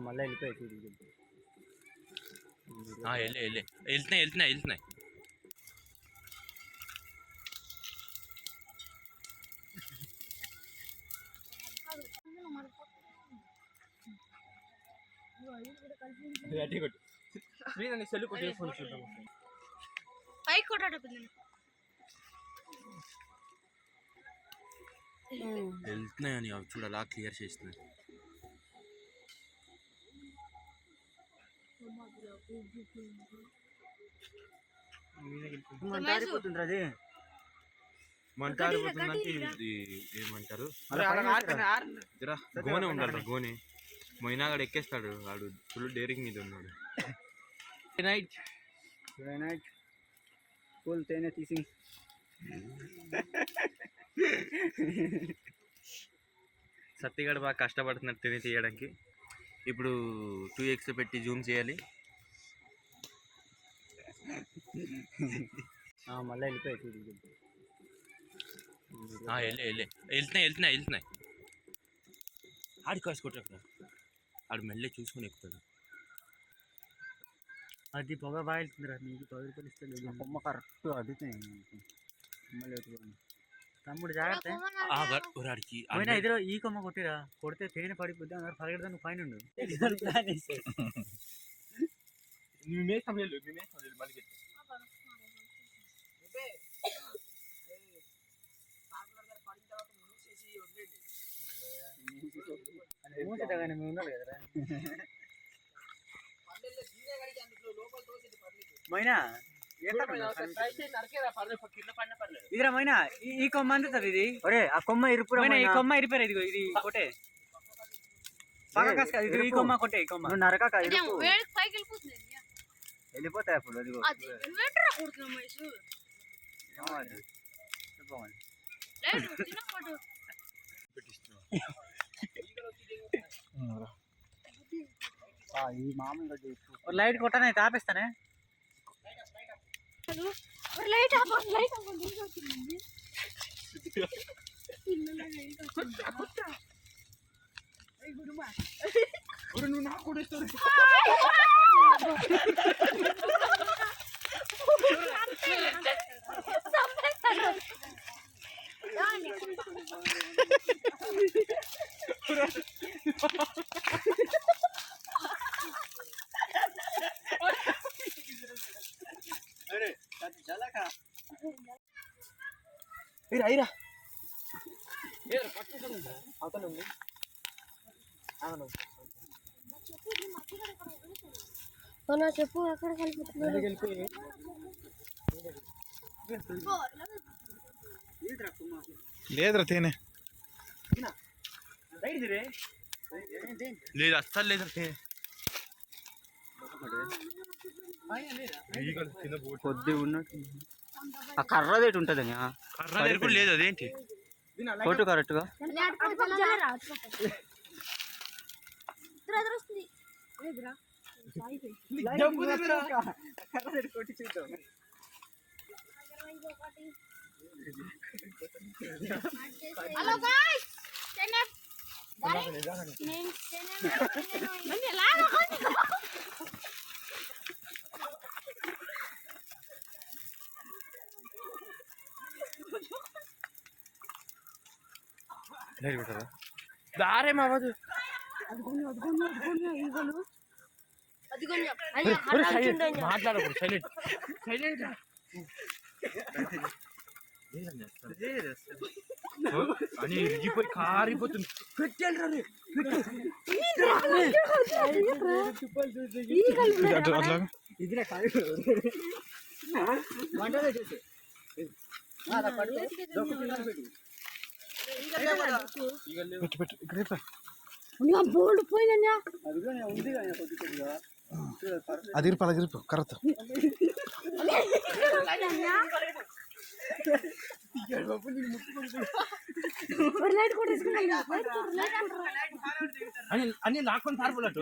మళ్ళీ వెళ్ళిపోయి వెళ్తున్నాయి వెళ్తున్నాయని అవి చూడ అలా క్లియర్ చేస్తున్నాయి. మంటారిపోతుంది మంటారిపోతుందంటే ఇది ఏమంటారు, గోనె ఉండాలి. గోనె మొయినాగాడు ఎక్కేస్తాడు, వాడు ఫుల్ డేరింగ్ మీద ఉన్నాడు. నైట్ ఫుల్ తేనె తీసి సత్తిగాడు బాగా కష్టపడుతున్నాడు తేనె తీయడానికి. ఇప్పుడు 2x పెట్టి జూమ్ చేయాలి. మళ్ళీ వెళ్ళిపోయి వెళ్తున్నాయి ఆడి కాసుకోవట్లేదు. ఆడు మెల్లె చూసుకొని ఎక్కుతాడు. అది పొగ బాగా వెళ్తుందిరా, నీకు 10 రూపాయలు ఇస్తే బొమ్మ కరెక్ట్ అది తమ్ముడు జాగ్రత్త. ఇదిలో ఈ కొమ్మ కొట్టిరా, కొడితే తేనె పడిపోద్ది అన్నారు. పరిగెడతా నువ్వు పైన ఉండు. ఉండాలి కదరా మైనా. ఇదిరా మైనా, ఈ కొమ్మ అందుతుంది ఇది. ఒరే ఆ కొమ్మ ఇరుపు, ఈ కొమ్మ ఇరిపారు. ఇదిగో ఇది కొట్టే బాగా కష్ట. ఈ కొమ్మ కొట్టే, ఈ కొమ్మ నరక వెళ్ళిపోతాయి అప్పుడు. అదిగో ఈ మామూలుగా లైట్ కొట్టనే తాపేస్తానే. నువ్వు నాకు కూడా ఇస్తుంది. ఇరా అవతల ఉంది. చెప్పు ఎక్కడ కలిపి లేదురా తేనె లేదు, అస్సలు లేదు. కొద్ది ఉన్నట్టు ఆ కర్రది ఎటు ఉంటుంది. కర్ర దగ్గర లేదు, అదేంటి కొట్టు కరెక్ట్గా. కొట్టి చూద్దాం. దారే మావదు మాట్లాడకూడదు. సైలెంట్ సైలెంట్ అని ఇరిగిపోయి కారిపోతుంది. అది ఇరుపు కర్రతో అని లాక్కొని పారిపోలట్టు.